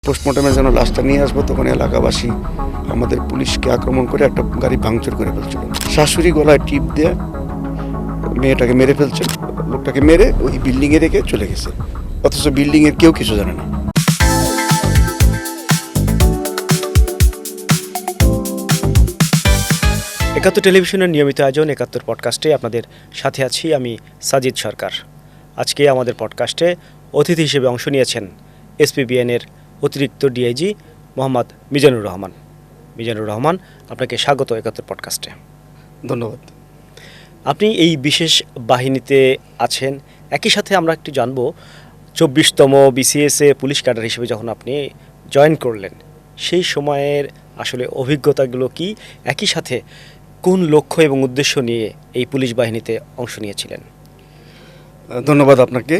পোস্টমর্টমের জন্য লাশটা নিয়ে আসবো, তখন এলাকাবাসী আমাদের পুলিশকে আক্রমণ করে একটা গাড়ি ভাঙচুর করে ফেলছিল। শাশুড়ি গলায় টিপ দিয়ে মেয়েটাকে মেরে ফেলছে, লোকটাকে মেরে ওই বিল্ডিংয়ে রেখে চলে গেছে, অথচ বিল্ডিংয়ের কেউ কিছু জানে না। একাত্তর টেলিভিশনের নিয়মিত আয়োজন একাত্তর পডকাস্টে আপনাদের সাথে আছি আমি সাজিদ সরকার। আজকে আমাদের পডকাস্টে অতিথি হিসেবে অংশ নিয়েছেন এসপিবিএনের অতিরিক্ত ডিআইজি মোহাম্মদ মিজানুর রহমান। মিজানুর রহমান, আপনাকে স্বাগত একাত্তর পডকাস্টে। ধন্যবাদ। আপনি এই বিশেষ বাহিনীতে আছেন, একই সাথে আমরা একটু জানব 24তম বিসিএসএ পুলিশ ক্যাডার হিসেবে যখন আপনি জয়েন করলেন সেই সময়ের আসলে অভিজ্ঞতাগুলো কি, একই সাথে কোন লক্ষ্য এবং উদ্দেশ্য নিয়ে এই পুলিশ বাহিনীতে অংশ নিয়েছিলেন? ধন্যবাদ আপনাকে।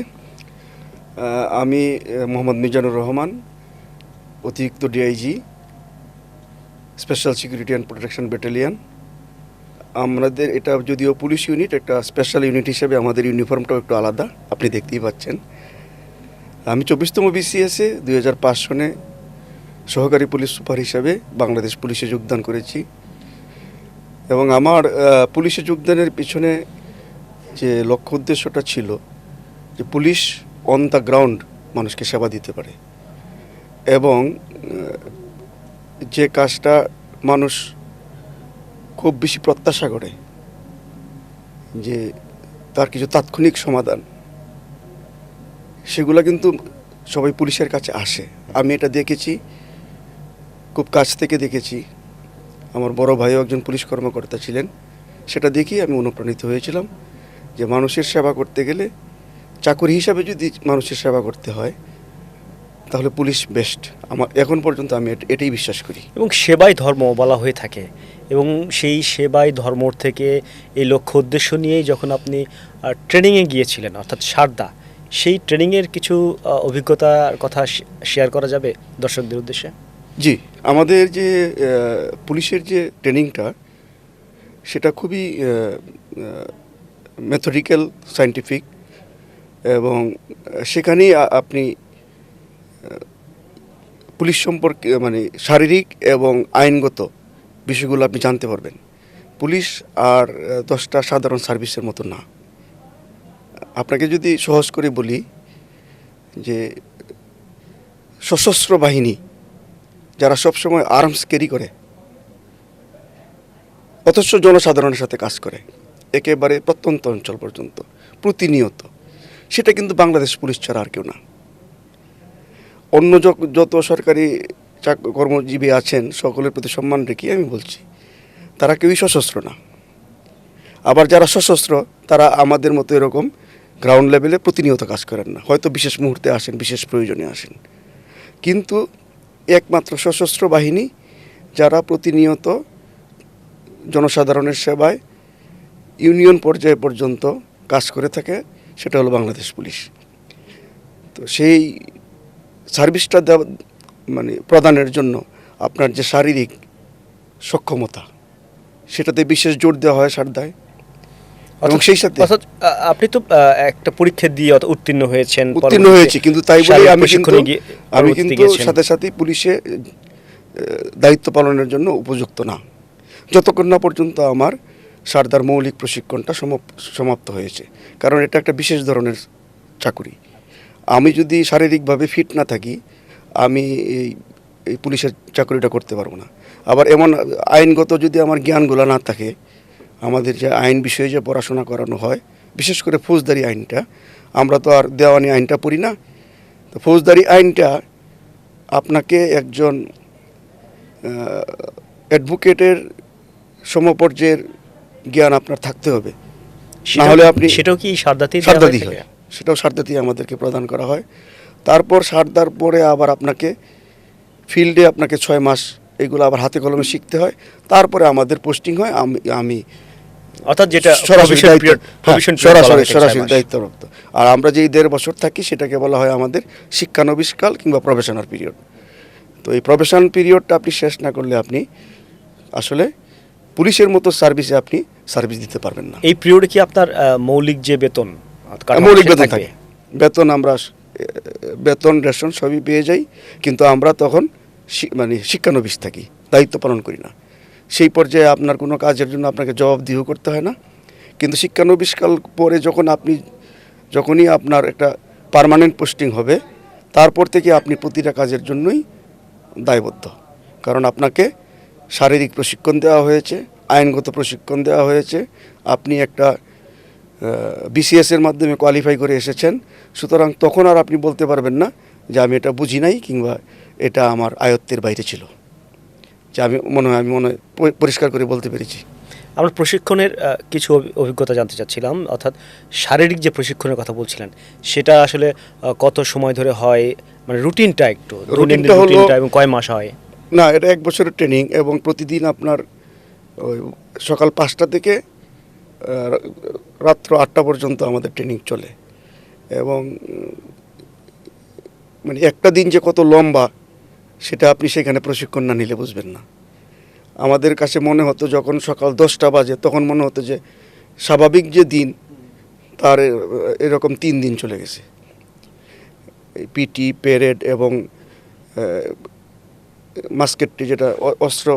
আমি মোহাম্মদ মিজানুর রহমান, অতিরিক্ত DIG, special security and protection battalion. আমাদের এটা যদিও পুলিশ ইউনিট, একটা স্পেশাল ইউনিট হিসেবে আমাদের ইউনিফর্মটাও একটু আলাদা, আপনি দেখতেই পাচ্ছেন। আমি 24তম বিসিএসে 2005 সনে সহকারী পুলিশ সুপার হিসাবে বাংলাদেশ পুলিশে যোগদান করেছি, এবং আমার পুলিশে যোগদানের পিছনে যে লক্ষ্য উদ্দেশ্যটা ছিল যে পুলিশ অন দ্য গ্রাউন্ড মানুষকে সেবা দিতে পারে, এবং যে কাজটা মানুষ খুব বেশি প্রত্যাশা করে যে তার কিছু তাৎক্ষণিক সমাধান, সেগুলো কিন্তু সবাই পুলিশের কাছে আসে। আমি এটা দেখেছি, খুব কাছ থেকে দেখেছি। আমার বড় ভাইও একজন পুলিশ কর্মকর্তা ছিলেন, সেটা দেখেই আমি অনুপ্রাণিত হয়েছিলাম যে মানুষের সেবা করতে গেলে, চাকরি হিসাবে যদি মানুষের সেবা করতে হয় তাহলে পুলিশ বেস্ট। আমার এখন পর্যন্ত আমি এটাই বিশ্বাস করি। এবং সেবাই ধর্ম বলা হয়ে থাকে, এবং সেই সেবাই ধর্ম থেকে এই লক্ষ্য উদ্দেশ্য নিয়েই যখন আপনি ট্রেনিংয়ে গিয়েছিলেন, অর্থাৎ সারদা, সেই ট্রেনিংয়ের কিছু অভিজ্ঞতার কথা শেয়ার করা যাবে দর্শকদের উদ্দেশ্যে? জি, আমাদের যে পুলিশের যে ট্রেনিংটা, সেটা খুবই মেথডিক্যাল, সায়েন্টিফিক, এবং সেখানেই আপনি পুলিশ সম্পর্কে মানে শারীরিক এবং আইনগত বিষয়গুলো আপনি জানতে পারবেন। পুলিশ আর 10টা সাধারণ সার্ভিসের মতো না। আপনাকে যদি সহজ করে বলি যে সশস্ত্র বাহিনী যারা সবসময় আর্মস ক্যারি করে অথচ জনসাধারণের সাথে কাজ করে একেবারে প্রত্যন্ত অঞ্চল পর্যন্ত প্রতিনিয়ত, সেটা কিন্তু বাংলাদেশ পুলিশ ছাড়া আর কেউ না। অন্য যত সরকারি কর্মজীবী আছেন সকলের প্রতি সম্মান রেখে আমি বলছি, তারা কেউই সশস্ত্র না। আবার যারা সশস্ত্র তারা আমাদের মতো এরকম গ্রাউন্ড লেভেলে প্রতিনিয়ত কাজ করেন না, হয়তো বিশেষ মুহূর্তে আসেন, বিশেষ প্রয়োজনে আসেন। কিন্তু একমাত্র সশস্ত্র বাহিনী যারা প্রতিনিয়ত জনসাধারণের সেবায় ইউনিয়ন পর্যায় পর্যন্ত কাজ করে থাকে, সেটা হলো বাংলাদেশ পুলিশ। তো সেই সার্ভিসটা মানে প্রদানের জন্য আপনার যে শারীরিক সক্ষমতা, সেটাতে বিশেষ জোর দেওয়া হয় সারদায়। এবং সেই সাথে আপনি তো একটা পরীক্ষা দিয়ে উত্তীর্ণ হয়েছি, কিন্তু তাই বলে আমি কিন্তু সাথে সাথে পুলিশে দায়িত্ব পালনের জন্য উপযুক্ত না, যতক্ষণ না পর্যন্ত আমার সারদার মৌলিক প্রশিক্ষণটা সমাপ্ত হয়েছে। কারণ এটা একটা বিশেষ ধরনের চাকুরি। আমি যদি শারীরিকভাবে ফিট না থাকি, আমি এই পুলিশের চাকরিটা করতে পারবো না। আবার এমন আইনগত যদি আমার জ্ঞানগুলো না থাকে, আমাদের যে আইন বিষয়ে যে পড়াশোনা করানো হয়, বিশেষ করে ফৌজদারি আইনটা, আমরা তো আর দেওয়ানি আইনটা পড়ি না। তো ফৌজদারি আইনটা আপনাকে একজন অ্যাডভোকেটের সমপর্যায়ের জ্ঞান আপনার থাকতে হবে, না হলে আপনি সেটাও কি সারদাতেই হয়, সেটাও সারদাতেই আমাদেরকে প্রদান করা হয়। তারপর সারদার পরে আবার আপনাকে ফিল্ডে আপনাকে 6 মাস এগুলো আবার হাতে কলমে শিখতে হয়, তারপরে আমাদের পোস্টিং হয়। আমি অর্থাৎ যেটা সরাসরি দায়িত্বরত। আর আমরা যেই 1.5 বছর থাকি সেটাকে বলা হয় আমাদের শিক্ষানবিশকাল কিংবা প্রবেশনার পিরিয়ড। তো এই প্রবেশন পিরিয়ডটা আপনি শেষ না করলে আপনি আসলে পুলিশের মতো সার্ভিসে আপনি সার্ভিস দিতে পারবেন না। এই পিরিয়ডে কি আপনার মৌলিক যে বেতন থাকে, বেতন আমরা বেতন রেশন সবই পেয়ে যাই, কিন্তু আমরা তখন মানে শিক্ষানবিশ থাকি, দায়িত্ব পালন করি না। সেই পর্যায়ে আপনার কোনো কাজের জন্য আপনাকে জবাবদিহ করতে হয় না। কিন্তু শিক্ষানবিশকাল পরে যখনই আপনার একটা পার্মানেন্ট পোস্টিং হবে, তারপর থেকে আপনি প্রতিটা কাজের জন্যই দায়বদ্ধ। কারণ আপনাকে শারীরিক প্রশিক্ষণ দেওয়া হয়েছে, আইনগত প্রশিক্ষণ দেওয়া হয়েছে, আপনি একটা বিসিএসের মাধ্যমে কোয়ালিফাই করে এসেছেন। সুতরাং তখন আর আপনি বলতে পারবেন না যে আমি এটা বুঝি নাই কিংবা এটা আমার আয়ত্তের বাইরে ছিল। যে আমি মনে হয় পরিষ্কার করে বলতে পেরেছি। আমরা প্রশিক্ষণের কিছু অভিজ্ঞতা জানতে চাচ্ছিলাম, অর্থাৎ শারীরিক যে প্রশিক্ষণের কথা বলছিলেন সেটা আসলে কত সময় ধরে হয়, মানে রুটিনটা একটু রুটিনটা হলো এবং কয় মাস হয়? না, এটা 1 বছরের ট্রেনিং এবং প্রতিদিন আপনার ওই সকাল 5টা থেকে রাত্র 8টা পর্যন্ত আমাদের ট্রেনিং চলে। এবং মানে একটা দিন যে কত লম্বা সেটা আপনি সেখানে প্রশিক্ষণ না নিলে বুঝবেন না। আমাদের কাছে মনে হতো যখন সকাল 10টা বাজে, তখন মনে হতো যে স্বাভাবিক যে দিন তার এরকম 3 দিন চলে গেছে। পিটি, প্যারেড এবং মাস্কেটটি, যেটা অস্ত্র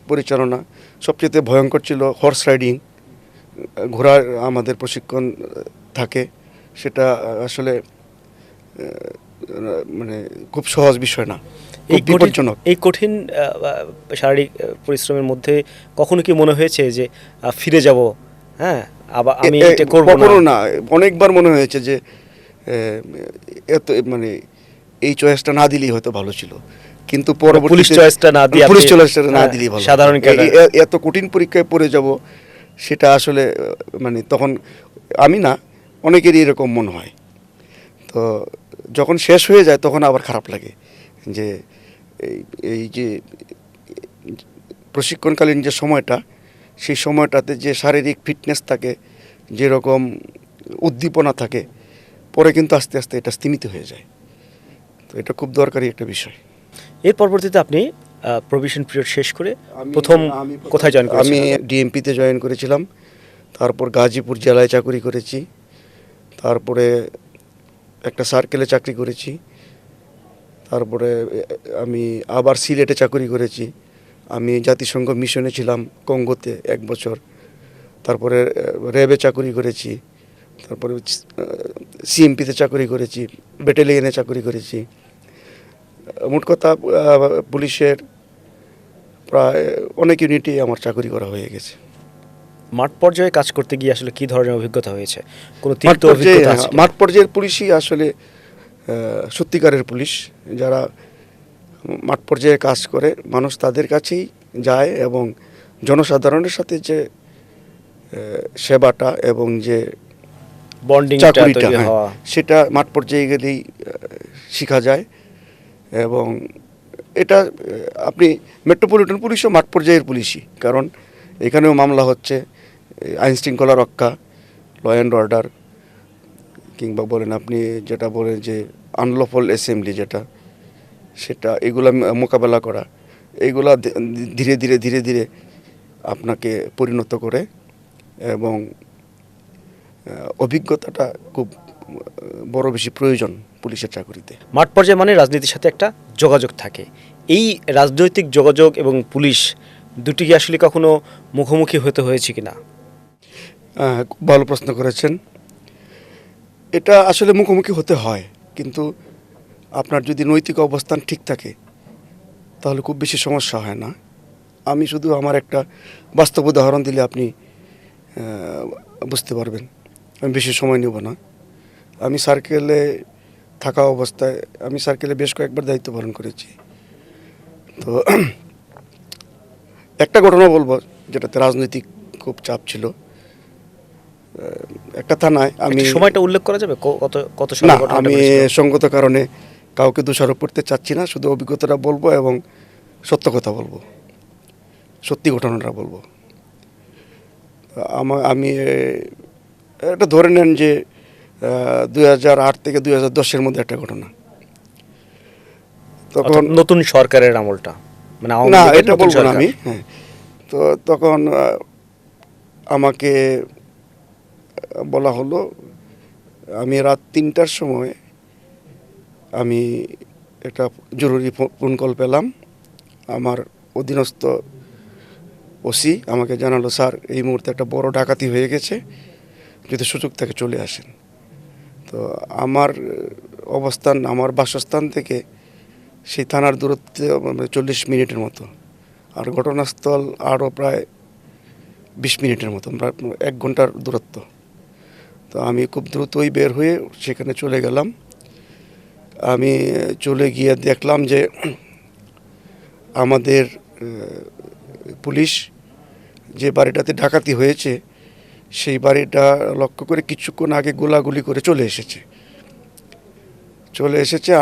পরিচালনা, সবচেয়ে ভয়ঙ্কর ছিল হর্স রাইডিং, ঘোড়ার আমাদের প্রশিক্ষণ থাকে। সেটা আসলে মানে খুব সহজ বিষয় না, খুব বিপজ্জনক। এই কঠিন শারীরিক পরিশ্রমের মধ্যে কখনো কি মনে হয়েছে যে ফিরে যাব, হ্যাঁ আবার আমি এটা করব না? কখনো না, অনেকবার মনে হয়েছে যে এত মানে এই চয়েসটা না দিলেই হয়তো ভালো ছিল, কিন্তু পরবর্তীতে পুলিশ চয়েসটা না দিয়ে পুলিশ চয়েসটা না দিলেই ভালো। সাধারণ এত কঠিন পরীক্ষায় পড়ে যাব, সেটা আসলে মানে তখন আমি না, অনেকেরই এরকম মনে হয়। তো যখন শেষ হয়ে যায় তখন আবার খারাপ লাগে যে এই যে প্রশিক্ষণকালীন যে সময়টা, সেই সময়টাতে যে শারীরিক ফিটনেস থাকে, যেরকম উদ্দীপনা থাকে, পরে কিন্তু আস্তে আস্তে এটা স্তিমিত হয়ে যায়। তো এটা খুব দরকারি একটা বিষয়। এর পরবর্তীতে আপনি প্রভিশন পিরিয়ড শেষ করে প্রথম কোথায় জয়েন করেছেন? আমি ডিএমপিতে জয়েন করেছিলাম, তারপর গাজীপুর জেলায় চাকরি করেছি, তারপরে একটা সার্কেলে চাকরি করেছি, তারপরে আমি আবার সিলেটে চাকরি করেছি। আমি জাতিসংঘ মিশনে ছিলাম কঙ্গোতে 1 বছর, তারপরে র্যাবে চাকরি করেছি, তারপরে সিএমপিতে চাকরি করেছি, ব্যাটালিয়নে চাকরি করেছি। মোট কথা পুলিশের প্রায় অনেক ইউনিটে আমার চাকরি করা হয়ে গেছে। মাঠ পর্যায়ে কাজ করতে গিয়ে আসলে কি ধরনের অভিজ্ঞতা হয়েছে? কোনো তিক্ত অভিজ্ঞতা আছে? মাঠ পর্যায়ের পুলিশই আসলে সত্যিকারের পুলিশ। যারা মাঠ পর্যায়ে কাজ করে, মানুষ তাদের কাছেই যায় এবং জনসাধারণের সাথে যে সেবাটা এবং যে চাকরিটা, সেটা মাঠ পর্যায়ে গেলেই শেখা যায়। এবং এটা আপনি মেট্রোপলিটন পুলিশও মাঠ পর্যায়ের পুলিশই, কারণ এখানেও মামলা হচ্ছে আইন শৃঙ্খলা রক্ষা, ল অ্যান্ড অর্ডার, কিংবা বলেন আপনি যেটা বলেন যে আনলফল অ্যাসেম্বলি, যেটা সেটা এগুলা মোকাবেলা করা, এগুলা ধীরে ধীরে ধীরে ধীরে আপনাকে পরিণত করে এবং অভিজ্ঞতাটা খুব বড় বেশি প্রয়োজন পুলিশের চাকরিতে। মাঠ পর্যায়ে মানে রাজনীতির সাথে একটা যোগাযোগ থাকে। এই রাজনৈতিক যোগাযোগ এবং পুলিশ দুটি কি আসলে কখনো মুখোমুখি হতে হয়েছে কিনা? খুব ভালো প্রশ্ন করেছেন। এটা আসলে মুখোমুখি হতে হয়, কিন্তু আপনার যদি নৈতিক অবস্থান ঠিক থাকে তাহলে খুব বেশি সমস্যা হয় না। আমি শুধু আমার একটা বাস্তব উদাহরণ দিলে আপনি বুঝতে পারবেন, আমি বেশি সময় নেব না। আমি সার্কেলে থাকা অবস্থায় আমি সার্কেলে বেশ কয়েকবার দায়িত্ব পালন করেছি। তো একটা ঘটনা বলবো যেটাতে রাজনৈতিক খুব চাপ ছিল। একটা থানায় আমি, সময়টা উল্লেখ করা যাবে কত না, আমি সঙ্গত কারণে কাউকে দোষারোপ করতে চাচ্ছি না, শুধু অভিজ্ঞতাটা বলবো এবং সত্য কথা বলবো, সত্যি ঘটনাটা বলবো। আমি এটা ধরে নেন যে 2008 থেকে 2010-এর মধ্যে একটা ঘটনা। তখন নতুন সরকারের আমলটা, মানে না, এটা বলবো না আমি। হ্যাঁ, তো তখন আমাকে বলা হলো, আমি রাত 3টার সময় আমি একটা জরুরি ফোন কল পেলাম। আমার অধীনস্থ ওসি আমাকে জানালো, স্যার এই মুহূর্তে একটা বড় ডাকাতি হয়ে গেছে, যদি সুযোগ থেকে চলে আসেন। তো আমার অবস্থান, আমার বাসস্থান থেকে সেই থানার দূরত্ব 40 মিনিটের মতো, আর ঘটনাস্থল আরও প্রায় 20 মিনিটের মতো, প্রায় 1 ঘন্টার দূরত্ব। তো আমি খুব দ্রুতই বের হয়ে সেখানে চলে গেলাম। আমি চলে গিয়ে দেখলাম যে আমাদের পুলিশ যে বাড়িটাতে ডাকাতি হয়েছে সেই বাড়িটা লক্ষ্য করে কিছুক্ষণ আগে গোলাগুলি করে চলে এসেছে।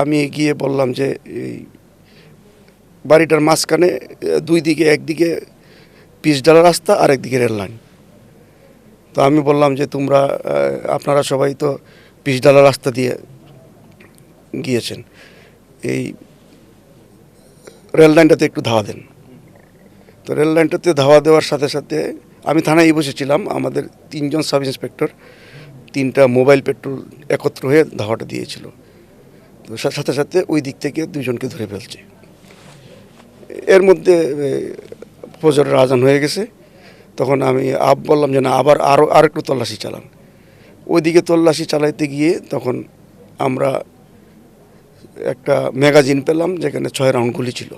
আমি গিয়ে বললাম যে এই বাড়িটার মাঝখানে দুই দিকে, একদিকে পিচঢালা রাস্তা আর একদিকে রেল লাইন। তো আমি বললাম যে আপনারা সবাই তো পিচঢালা রাস্তা দিয়ে গিয়েছেন, এই রেল লাইনটাতে একটু ধাওয়া দেন। তো রেল লাইনটাতে ধাওয়া দেওয়ার সাথে সাথে আমি থানায় বসেছিলাম, আমাদের 3 জন সাব ইন্সপেক্টর 3টা মোবাইল পেট্রোল একত্র হয়ে ধাওয়াটা দিয়েছিল। তো সাথে সাথে ওই দিক থেকে 2 জনকে ধরে ফেলছে। এর মধ্যে ফজরের আজান হয়ে গেছে। তখন আমি বললাম যে না, আবার একটু তল্লাশি চালান। ওইদিকে তল্লাশি চালাইতে গিয়ে তখন আমরা একটা ম্যাগাজিন পেলাম যেখানে 6 রাউন্ড গুলি ছিল।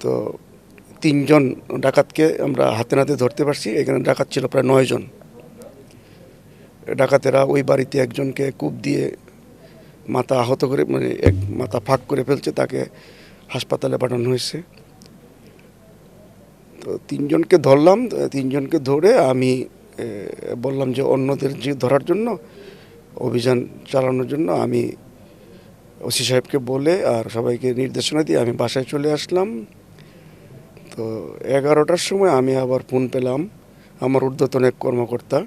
তো 3 জন ডাকাতকে আমরা হাতে নাতে ধরতে পারছি। এখানে ডাকাত ছিল প্রায় 9 জন। ডাকাতেরা ওই বাড়িতে একজনকে কূপ দিয়ে মাথা আহত করে, মানে মাথা ফাঁক করে ফেলছে, তাকে হাসপাতালে পাঠানো হয়েছে। তো 3 জনকে ধরলাম। 3 জনকে ধরে আমি বললাম যে অন্যদের যে ধরার জন্য, অভিযান চালানোর জন্য আমি ওসি সাহেবকে বলে আর সবাইকে নির্দেশনা দিয়ে আমি বাসায় চলে আসলাম। তো 11টার সময় আমি আবার ফোন পেলাম আমার ঊর্ধ্বতন এক কর্মকর্তা।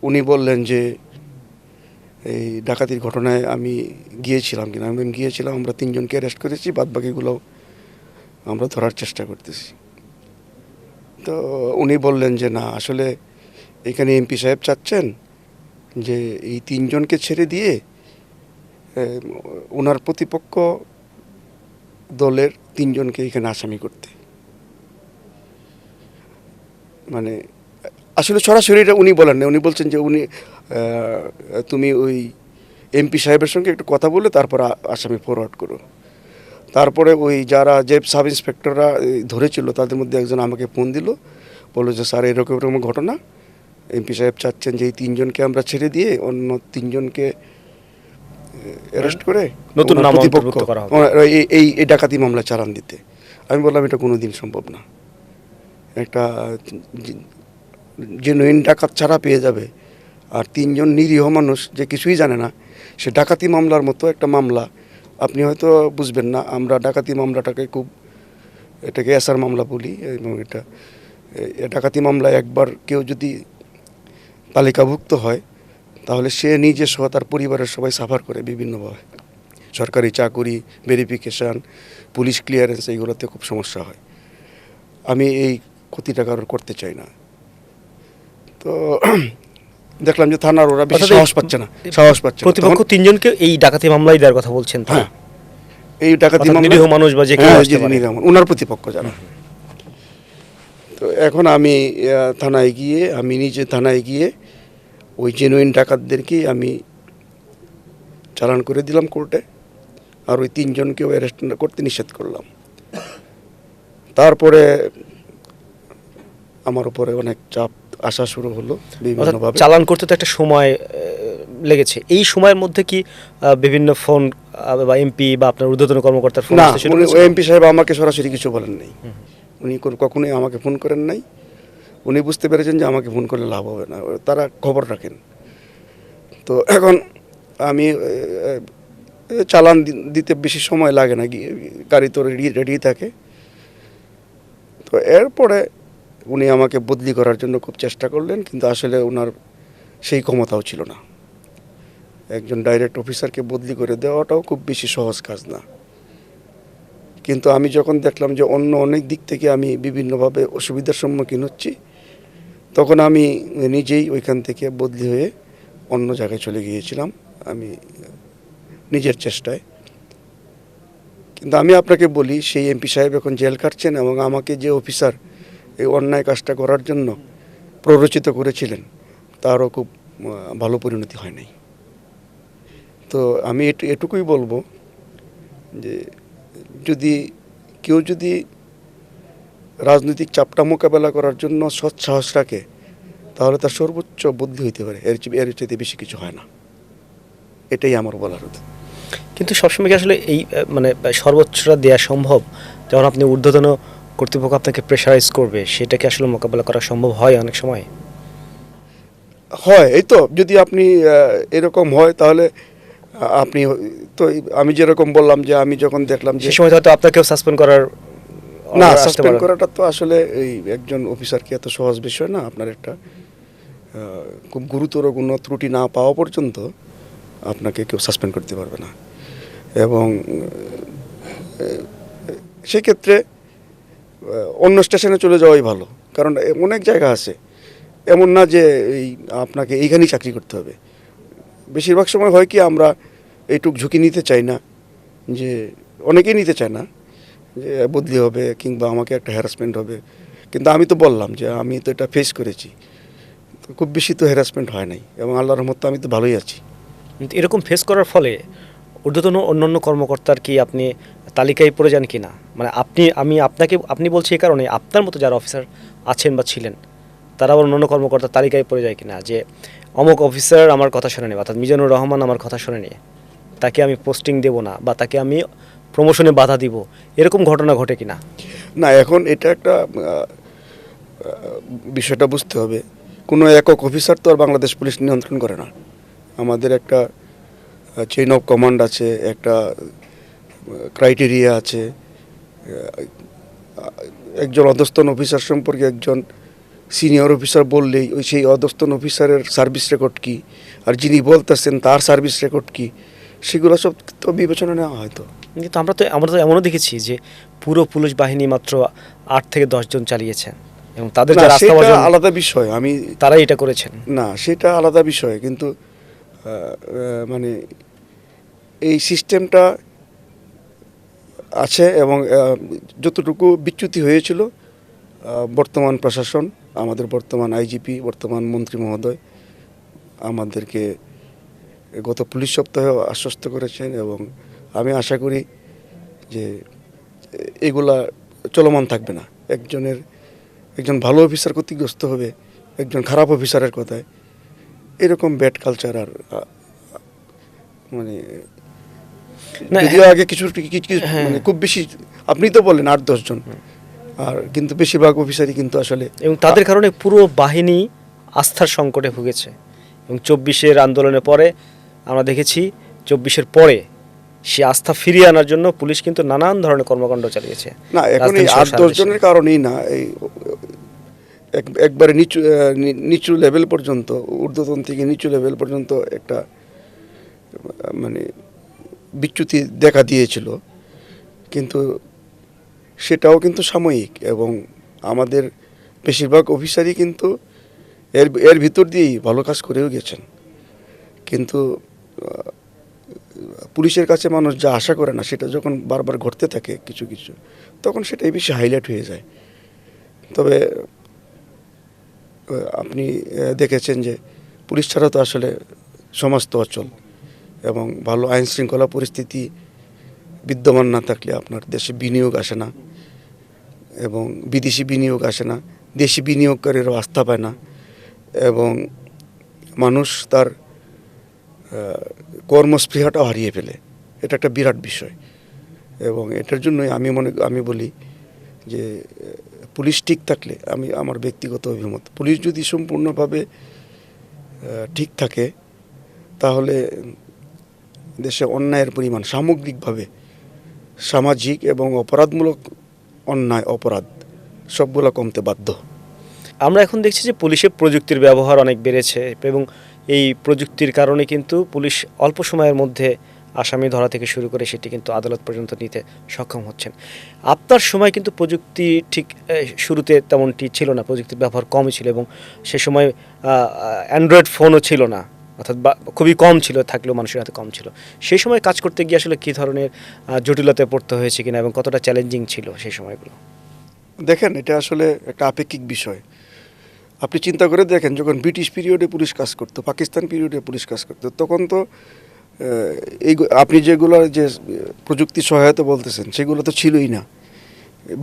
উনি বললেন যে এই ডাকাতির ঘটনায় আমি গিয়েছিলাম কিনা। আমি গিয়েছিলাম, আমরা 3 জনকে অ্যারেস্ট করেছি, বাদবাকিগুলো আমরা ধরার চেষ্টা করতেছি। তো উনি বললেন যে না, আসলে এখানে এমপি সাহেব চাচ্ছেন যে এই 3 জনকে ছেড়ে দিয়ে ওনার প্রতিপক্ষ দলের 3 জনকে এখানে আসামি করতে। মানে আসলে সরাসরি এটা উনি বলেন না, উনি বলছেন যে তুমি ওই এমপি সাহেবের সঙ্গে একটু কথা বলে তারপর আসামি ফরওয়ার্ড করো। তারপরে ওই যে সাব ইন্সপেক্টররা ধরেছিল তাদের মধ্যে একজন আমাকে ফোন দিল, বললো যে স্যার এরকম এরকম ঘটনা, এমপি সাহেব চাচ্ছেন যে এই 3 জনকে আমরা ছেড়ে দিয়ে অন্য 3 জনকে অ্যারেস্ট করে নতুন নাম অন্তর্ভুক্ত করা হবে, এই ডাকাতি মামলা চালান দিতে। আমি বললাম এটা কোনো দিন সম্ভব না। একটা জেনুইন ডাকাত ছাড়া পেয়ে যাবে, আর 3 জন নিরীহ মানুষ যে কিছুই জানে না, সে ডাকাতি মামলার মতো একটা মামলা, আপনি হয়তো বুঝবেন না। আমরা ডাকাতি মামলাটাকে এটাকে এসআর মামলা বলি, এবং এটা ডাকাতি মামলায় একবার কেউ যদি তালিকাভুক্ত হয় তাহলে সে নিজে সহ তার পরিবারের সবাই সাফার করে বিভিন্নভাবে। সরকারি চাকুরি, ভেরিফিকেশান, পুলিশ ক্লিয়ারেন্স, এইগুলোতে খুব সমস্যা হয়। আমি এই ক্ষতিটা কারোর করতে চাই না। তো দেখলাম যে থানার ওরা বেশি সাহস পাচ্ছে না। প্রতিপক্ষ 3 জনকে এই ডাকাতি মামলায় দেওয়ার কথা বলছেন। হ্যাঁ, এই ডাকাতি মামলা নিরীহ মানুষ বা যে কেউ আসতে পারে, ওনার প্রতিপক্ষ যারা। তো এখন আমি নিজে থানায় গিয়ে ওই জেনুইন ডাকাতদেরকে আমি চালান করে দিলাম কোর্টে, আর ওই 3 জনকেও অ্যারেস্ট করতে নিষেধ করলাম। তারপরে আমার উপরে অনেক চাপ আসা শুরু হলো বিভিন্নভাবে। চালান করতে তো একটা সময় লেগেছে, এই সময়ের মধ্যে কি বিভিন্ন ফোন বা এমপি বা আপনার ঊর্ধ্বতন কর্মকর্তার ফোন আসতে শুরু করেছে? এমপি সাহেব আমাকে সরাসরি কিছু বলেন নাই, উনি কখনোই আমাকে ফোন করেন নাই। উনি বুঝতে পেরেছেন যে আমাকে ফোন করলে লাভ হবে না, তারা খবর রাখেন। তো এখন আমি চালান দিতে বেশি সময় লাগে না, গাড়ি তো রেডি থাকে। তো এরপরে উনি আমাকে বদলি করার জন্য খুব চেষ্টা করলেন, কিন্তু আসলে ওনার সেই ক্ষমতাও ছিল না। একজন ডাইরেক্ট অফিসারকে বদলি করে দেওয়াটাও খুব বেশি সহজ কাজ না। কিন্তু আমি যখন দেখলাম যে অনেক দিক থেকে আমি বিভিন্নভাবে অসুবিধার সম্মুখীন হচ্ছি, তখন আমি নিজেই ওইখান থেকে বদলি হয়ে অন্য জায়গায় চলে গিয়েছিলাম। আমি নিজের চেষ্টায়। কিন্তু আমি আপনাকে বলি, সেই এমপি সাহেব এখন জেল কাটছেন এবং আমাকে যে অফিসার এই অন্যায় কাজটা করার জন্য প্ররোচিত করেছিলেন তারও খুব ভালো পরিণতি হয় নাই। তো আমি এটুকুই বলবো যে কেউ যদি রাজনৈতিক চাপটা মোকাবেলা করার জন্য সৎ সাহস রাখে তাহলে তার সর্বোচ্চ বুদ্ধি হইতে পারে, এর চাইতে বেশি কিছু হয় না। এটাই আমার বলার হতো। কিন্তু সবসময় কি আসলে এই মানে সর্বোচ্চটা দেওয়া সম্ভব? যখন আপনি ঊর্ধ্বতন কর্তৃপক্ষ আপনাকে প্রেশারাইজ করবে, সেটাকে আসলে মোকাবেলা করা সম্ভব হয় অনেক সময়? হয়, এই তো যদি আপনি এরকম হয় তাহলে আপনি তো আমি যেরকম বললাম যে আমি যখন দেখলাম যে সে সময় হয়তো আপনাকেও সাসপেন্ড করার না, order আসতে সাসপেন্ড পারে। করাটা তো আসলে এই একজন অফিসারকে এত সহজ বিষয় না। আপনার একটা খুব গুরুতর কোনো ত্রুটি না পাওয়া পর্যন্ত আপনাকে কেউ সাসপেন্ড করতে পারবে না। এবং সেক্ষেত্রে অন্য স্টেশনে চলে যাওয়াই ভালো, কারণ অনেক জায়গা আছে, এমন না যে আপনাকে এইখানেই চাকরি করতে হবে। বেশিরভাগ সময় হয় কি, আমরা এইটুক ঝুঁকি নিতে চাই না, যে অনেকেই নিতে চায় না যে বদলি হবে কিংবা আমাকে একটা হ্যারাসমেন্ট হবে। কিন্তু আমি তো বললাম যে আমি তো এটা ফেস করেছি, তো খুব বেশি তো হ্যারাসমেন্ট হয় নাই এবং আল্লাহর রহমতে আমি তো ভালোই আছি। কিন্তু এরকম ফেস করার ফলে ঊর্ধ্বতন অন্যান্য কর্মকর্তার কি আপনি তালিকায় পড়ে যান কি না? মানে আপনি বলছি এই কারণে, আপনার মতো যারা অফিসার আছেন বা ছিলেন তারা আবার অন্যান্য কর্মকর্তার তালিকায় পড়ে যায় কিনা, যে অমুক অফিসার আমার কথা শোনেনি, অর্থাৎ মিজানুর রহমান আমার কথা শোনেনি, তাকে আমি পোস্টিং দেব না বা তাকে আমি প্রমোশনে বাধা দিব, এরকম ঘটনা ঘটে কিনা? না, এখন এটা একটা বিষয়টা বুঝতে হবে, কোনো একক অফিসার তো আর বাংলাদেশ পুলিশ নিয়ন্ত্রণ করে না। আমাদের একটা চেইন অফ কমান্ড আছে, একটা ক্রাইটেরিয়া আছে। একজন অধস্তন অফিসার সম্পর্কে একজন সিনিয়র অফিসার বললেই সেই অধস্তন অফিসারের সার্ভিস রেকর্ড কী, আর যিনি বলতেছেন তার সার্ভিস রেকর্ড কী, সেগুলো সব তো বিবেচনা নেওয়া হয়তো। কিন্তু আমরা তো এমনও দেখেছি যে পুরো পুলিশ বাহিনী মাত্র 8 থেকে 10 জন চালিয়েছেন এবং তাদের না, যারা সেটা আস্থাভাজন আলাদা বিষয়। তারাই এটা করেছেন। না, সেটা আলাদা বিষয়, কিন্তু মানে এই সিস্টেমটা আছে এবং যতটুকু বিচ্যুতি হয়েছিল, বর্তমান প্রশাসন, আমাদের বর্তমান আইজিপি, বর্তমান মন্ত্রী মহোদয় আমাদেরকে গত পুলিশ সপ্তাহে আশ্বস্ত করেছেন এবং আমি আশা করি যে এগুলা চলমান থাকবে না। একজন ভালো অফিসার ক্ষতিগ্রস্ত হবে একজন খারাপ অফিসারের কথায়, এরকম ব্যাড কালচার আর মানে না, যদিও আগে কিছু মানে খুব বেশি, আপনি তো বললেন 8-10 জন, আর কিন্তু বেশিরভাগ অফিসারই কিন্তু আসলে, এবং তাদের কারণে পুরো বাহিনী আস্থার সংকটে ভুগেছে। এবং 24-এর আন্দোলনের পরে আমরা দেখেছি, 24-এর পরে সে আস্থা ফিরিয়ে আনার জন্য পুলিশ কিন্তু নানান ধরনের কর্মকাণ্ড চালিয়েছে। না, এখন এই রাজধানী সহ সারা 8-10 দেশে। জনের কারণেই না, এই একবারে নিচু লেভেল পর্যন্ত, ঊর্ধ্বতন থেকে নিচু লেভেল পর্যন্ত একটা মানে বিচ্যুতি দেখা দিয়েছিল, কিন্তু সেটাও কিন্তু সাময়িক এবং আমাদের বেশিরভাগ অফিসারই কিন্তু এর ভিতর দিয়েই ভালো কাজ করেও গেছেন। কিন্তু পুলিশের কাছে মানুষ যা আশা করে না, সেটা যখন বারবার ঘটতে থাকে কিছু কিছু, তখন সেটাই বেশি হাইলাইট হয়ে যায়। তবে আপনি দেখেছেন যে পুলিশ ছাড়া তো আসলে সমাজ তো অচল, এবং ভালো আইন শৃঙ্খলা পরিস্থিতি বিদ্যমান না থাকলে আপনার দেশে বিনিয়োগ আসে না এবং বিদেশি বিনিয়োগ আসে না, দেশি বিনিয়োগকারীরাও আস্থা পায় না এবং মানুষ তার কর্মস্পৃহাটাও হারিয়ে ফেলে। এটা একটা বিরাট বিষয় এবং এটার জন্যই আমি বলি যে পুলিশ ঠিক থাকলে, আমার ব্যক্তিগত অভিমত, পুলিশ যদি সম্পূর্ণভাবে ঠিক থাকে তাহলে দেশে অন্যায়ের পরিমাণ সামগ্রিকভাবে, সামাজিক এবং অপরাধমূলক অপরাধ সবগুলো কমতে বাধ্য। আমরা এখন দেখছি যে পুলিশের প্রযুক্তির ব্যবহার অনেক বেড়েছে এবং এই প্রযুক্তির কারণে কিন্তু পুলিশ অল্প সময়ের মধ্যে আসামি ধরা থেকে শুরু করে সেটি কিন্তু আদালত পর্যন্ত নিতে সক্ষম হচ্ছেন। আপনার সময় কিন্তু প্রযুক্তি ঠিক শুরুতে তেমনটি ছিল না, প্রযুক্তির ব্যবহার কমই ছিল এবং সে সময় অ্যান্ড্রয়েড ফোনও ছিল না, অর্থাৎ বা খুবই কম ছিল, থাকলেও মানুষের হাতে কম ছিল। সেই সময় কাজ করতে গিয়ে আসলে কী ধরনের জটিলতায় পড়তে হয়েছে কিনা এবং কতটা চ্যালেঞ্জিং ছিল সেই সময়গুলো? দেখেন, এটা আসলে একটা আপেক্ষিক বিষয়। আপনি চিন্তা করে দেখেন, যখন ব্রিটিশ পিরিয়ডে পুলিশ কাজ করতো, পাকিস্তান পিরিয়ডে পুলিশ কাজ করতো, তখন তো এই আপনি যেগুলো যে প্রযুক্তি সহায়তা বলতেছেন সেগুলো তো ছিলই না,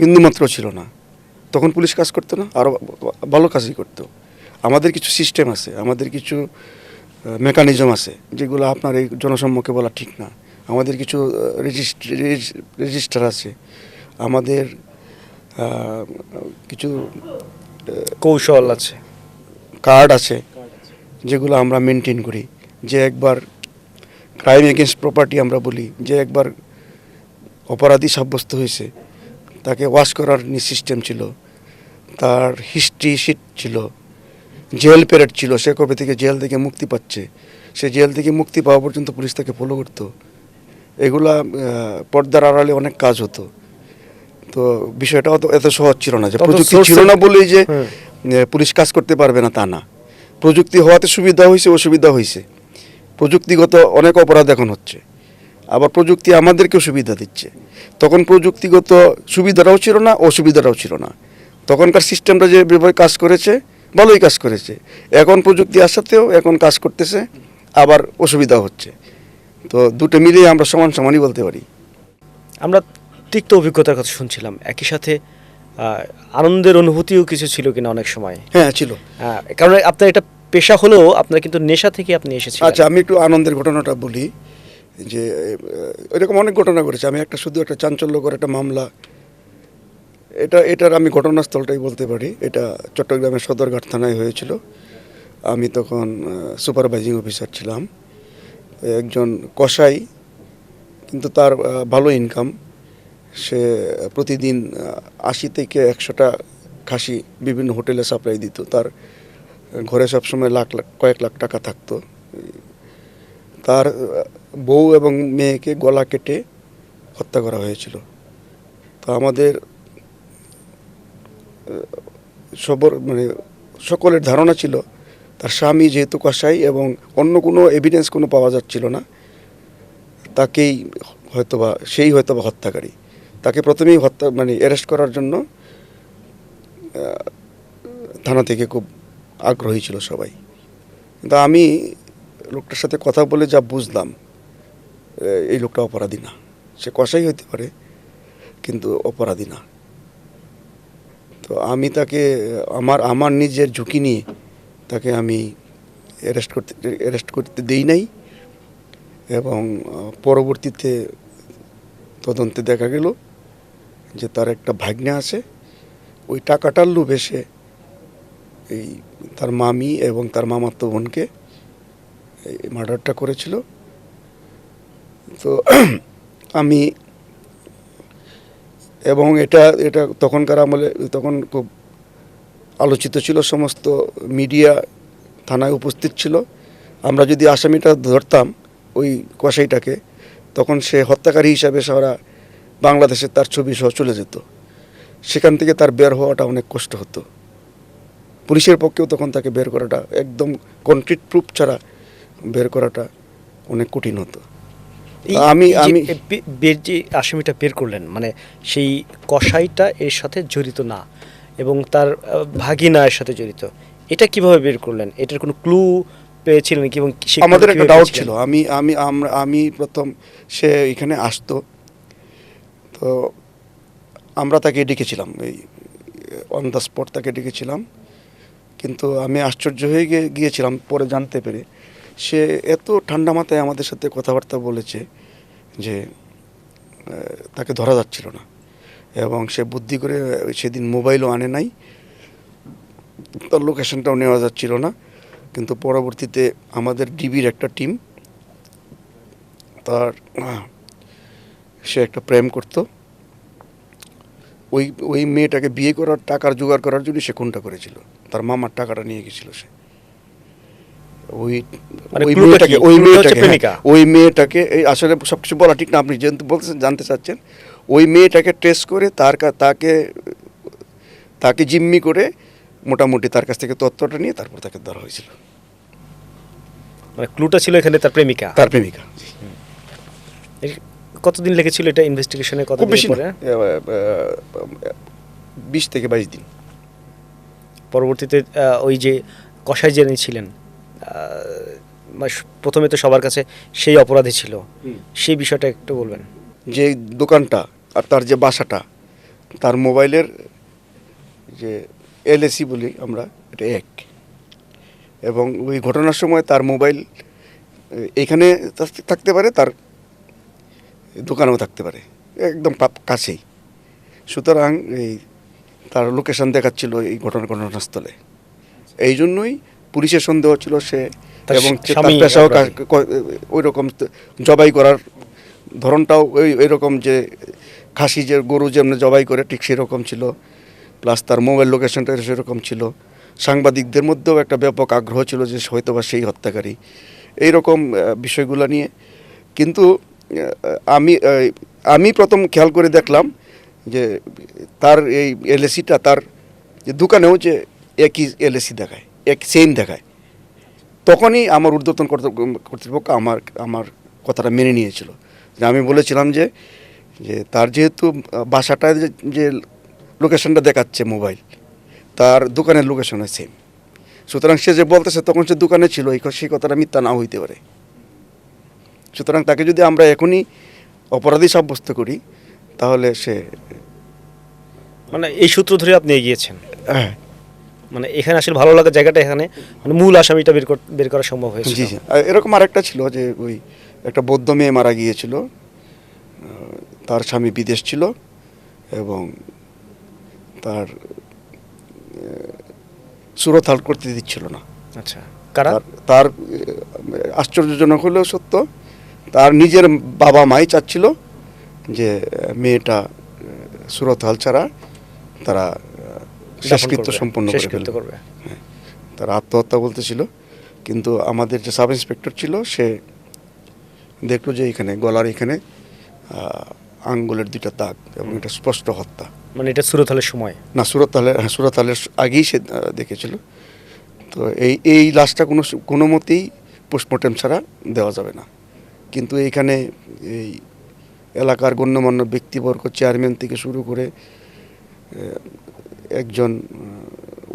বিন্দুমাত্র ছিল না। তখন পুলিশ কাজ করতো না, আরও ভালো কাজই করতো। আমাদের কিছু সিস্টেম আছে, আমাদের কিছু মেকানিজম আছে যেগুলো আপনার এই জনসম্মুখে বলা ঠিক না। আমাদের কিছু রেজিস্টার আছে, আমাদের কিছু কৌশল আছে, কার্ড আছে যেগুলো আমরা মেনটেন করি। যে একবার ক্রাইম এগেনস্ট প্রপার্টি আমরা বলি, যে একবার অপরাধী সাব্যস্ত হয়েছে তাকে ওয়াশ করার সিস্টেম ছিল, তার হিস্ট্রি শিট ছিল, জেল পেরেড ছিল, সে কবে থেকে জেল থেকে মুক্তি পাচ্ছে, সে জেল থেকে মুক্তি পাওয়া পর্যন্ত পুলিশ তাকে ফলো করতো। এগুলা পর্দার আড়ালে অনেক কাজ হতো। তো বিষয়টা এত সহজ ছিল না যে প্রযুক্তি ছিল না বলেই যে পুলিশ কাজ করতে পারবে না তা না। প্রযুক্তি হওয়াতে সুবিধা হয়েছে, অসুবিধা হয়েছে। প্রযুক্তিগত অনেক অপরাধ এখন হচ্ছে, আবার প্রযুক্তি আমাদেরকেও সুবিধা দিচ্ছে। তখন প্রযুক্তিগত সুবিধাটাও ছিল না, অসুবিধাটাও ছিল না। তখনকার সিস্টেমটা যেভাবে কাজ করেছে ভালোই কাজ করেছে। এখন প্রযুক্তি আসাতেও এখন কাজ করতেছে, আবার অসুবিধা হচ্ছে। তো দুটো মিলিয়ে আমরা সমান সমানই বলতে পারি। আমরা তিক্ত অভিজ্ঞতার কথা শুনছিলাম, একই সাথে আনন্দের অনুভূতিও কিছু ছিল কিনা অনেক সময়? হ্যাঁ, ছিল। কারণ আপনার এটা পেশা হলেও আপনার কিন্তু নেশা থেকে আপনি এসেছেন। আচ্ছা, আমি একটু আনন্দের ঘটনাটা বলি। যে এরকম অনেক ঘটনা ঘটেছে। আমি শুধু একটা চাঞ্চল্যকর একটা মামলা, এটার আমি ঘটনাস্থলটাই বলতে পারি। এটা চট্টগ্রামের সদরঘাট থানায় হয়েছিল। আমি তখন সুপারভাইজিং অফিসার ছিলাম। একজন কসাই, কিন্তু তার ভালো ইনকাম। সে প্রতিদিন 80 থেকে 100টা খাসি বিভিন্ন হোটেলে সাপ্লাই দিত। তার ঘরে সবসময় কয়েক লাখ টাকা থাকতো। তার বউ এবং মেয়েকে গলা কেটে হত্যা করা হয়েছিল। তো আমাদের সকলের ধারণা ছিল তার স্বামী যেহেতু কসাই এবং অন্য কোনো এভিডেন্স কোনো পাওয়া যাচ্ছিল না, তাকেই সেই হয়তোবা হত্যাকারী। তাকে প্রথমেই অ্যারেস্ট করার জন্য থানা থেকে খুব আগ্রহী ছিল সবাই। কিন্তু আমি লোকটার সাথে কথা বলে যা বুঝলাম, এই লোকটা অপরাধী না। সে কসাই হতে পারে, কিন্তু অপরাধী না। তো আমি তাকে আমার নিজের ঝুঁকি নিয়ে তাকে আমি অ্যারেস্ট করতে দেই নাই। এবং পরবর্তীতে তদন্তে দেখা গেল যে তার একটা ভাগ্নে আছে, ওই টাকাটার লোভে সে তার মামি এবং তার মামাতো বোনকে মার্ডারটা করেছিল। তো আমি এবং এটা তখনকার আমলে তখন খুব আলোচিত ছিল, সমস্ত মিডিয়া থানায় উপস্থিত ছিল। আমরা যদি আসামিটা ধরতাম ওই কসাইটাকে, তখন সে হত্যাকারী হিসাবে সারা বাংলাদেশে তার ছবি সহ চলে যেত। সেখান থেকে তার বের হওয়াটা অনেক কষ্ট হতো। পুলিশের পক্ষেও তখন তাকে বের করাটা, একদম কনক্রিট প্রুফ ছাড়া বের করাটা অনেক কঠিন হতো। আমি যে আসামিটা বের করলেন, মানে সেই কসাইটা এর সাথে জড়িত না এবং তার ভাগিনা এর সাথে জড়িত, এটা কিভাবে বের করলেন? এটার কোনো ক্লু পেয়েছিলেন কি? এবং আমাদের একটা ডাউট ছিল। আমি প্রথম সে এখানে আসতো, তো আমরা তাকে ডেকেছিলাম, এই অন দ্য স্পট তাকে ডেকেছিলাম। কিন্তু আমি আশ্চর্য হয়ে গিয়েছিলাম পরে জানতে পেরে, সে এত ঠান্ডা মাথায় আমাদের সাথে কথাবার্তা বলেছে যে তাকে ধরা যাচ্ছিল না। এবং সে বুদ্ধি করে সেদিন মোবাইলও আনে নাই, তার লোকেশনটাও নেওয়া যাচ্ছিল না। কিন্তু পরবর্তীতে আমাদের ডিবির একটা টিম, সে একটা প্রেম করতো, ওই মেয়েটাকে বিয়ে করার টাকার জোগাড় করার জন্য সে খুনটা করেছিল। তার মামার টাকাটা নিয়ে গেছিল সে। ওই মেয়েটাকে আসলে সবকিছু বলা ঠিক না, আপনি যেহেতু বলতেছেন জানতে চাচ্ছেন, ওই মেয়েটাকে ট্রেস করে তাকে জিম্মি করে মোটামুটি তার কাছ থেকে তথ্যটা নিয়ে তারপর তাকে ধরা হয়েছিল। মানে ক্লুটা ছিল এখানে তার প্রেমিকা। তার প্রেমিকা। কতদিন লেগেছিল এটা ইনভেস্টিগেশনে? কত খুব বেশি দিন না, পরে? 20 থেকে 22 দিন। পরবর্তীতে ওই যে কসাই যিনি ছিলেন, মানে প্রথমে তো সবার কাছে সেই অপরাধী ছিল, সেই বিষয়টা একটু বলবেন। যে দোকানটা আর তার যে বাসাটা, তার মোবাইলের যে এলএসি বলি আমরা, এটা এক। এবং ওই ঘটনার সময় তার মোবাইল এখানে থাকতে পারে, তার দোকানেও থাকতে পারে, একদম কাছেই। সুতরাং এই তার লোকেশন দেখাচ্ছিল এই ঘটনাস্থলে। এই জন্যই পুলিশের সন্দেহ ছিল সে, তার এবং তার স্বামী পেশাও অপরাধী। ওই রকম জবাই করার ধরনটাও ওই রকম, যে খাসি যে গরু যেমন জবাই করে ঠিক সেরকম ছিল, প্লাস তার মোবাইল লোকেশনটা সেরকম ছিল। সাংবাদিকদের মধ্যেও একটা ব্যাপক আগ্রহ ছিল যে হয়তোবা সেই হত্যাকারী, এইরকম বিষয়গুলো নিয়ে। কিন্তু আমি প্রথম খেয়াল করে দেখলাম যে তার এই এলএসিটা তার যে দোকানেও যে একই এলএসি দেখায়, এক সেম দেখায়। তখনই আমার ঊর্ধ্বতন কর্তৃপক্ষ আমার কথাটা মেনে নিয়েছিল। যে আমি বলেছিলাম যে তার যেহেতু বাসাটায় যে লোকেশনটা দেখাচ্ছে মোবাইল, তার দোকানের লোকেশন সেম। সুতরাং সে যে বলতেছে তখন সে দোকানে ছিল, সেই কথাটা মিথ্যা নাও হইতে পারে। সুতরাং তাকে যদি আমরা এখনই অপরাধী সাব্যস্ত করি, তাহলে সে, মানে এই সূত্র ধরে আপনি এগিয়েছেন। হ্যাঁ, মানে এখানে আসলে ভালো লাগার জায়গাটা এখানে, মানে মূল আসামিটা বের করা সম্ভব হয়েছে। জি জি। এরকম আরেকটা ছিল যে ওই একটা বৌদ্ধ মেয়ে মারা গিয়েছিল, তার স্বামী বিদেশ ছিল এবং তার সুরতহাল করতে দিচ্ছিল না। আচ্ছা, কারা? তার আশ্চর্যজনক হলেও সত্য, তার নিজের বাবা মাই চাচ্ছিল যে মেয়েটা সুরতহাল ছাড়া তারা শেষকৃত্য সম্পন্ন করে ফেলবে। হ্যাঁ, তারা আত্মহত্যা বলতেছিল। কিন্তু আমাদের যে সাব ইন্সপেক্টর ছিল, সে দেখলো যে এখানে গলার এখানে আঙ্গুলের 2টা দাগ, এবং এটা স্পষ্ট হত্যা। মানে এটা সুরতহালের সময় না, সুরতহালের আগেই সে দেখেছিল। তো এই লাশটা কোনো মতেই পোস্টমর্টেম ছাড়া দেওয়া যাবে না। কিন্তু এইখানে এই এলাকার গণ্যমান্য ব্যক্তিবর্গ, চেয়ারম্যান থেকে শুরু করে একজন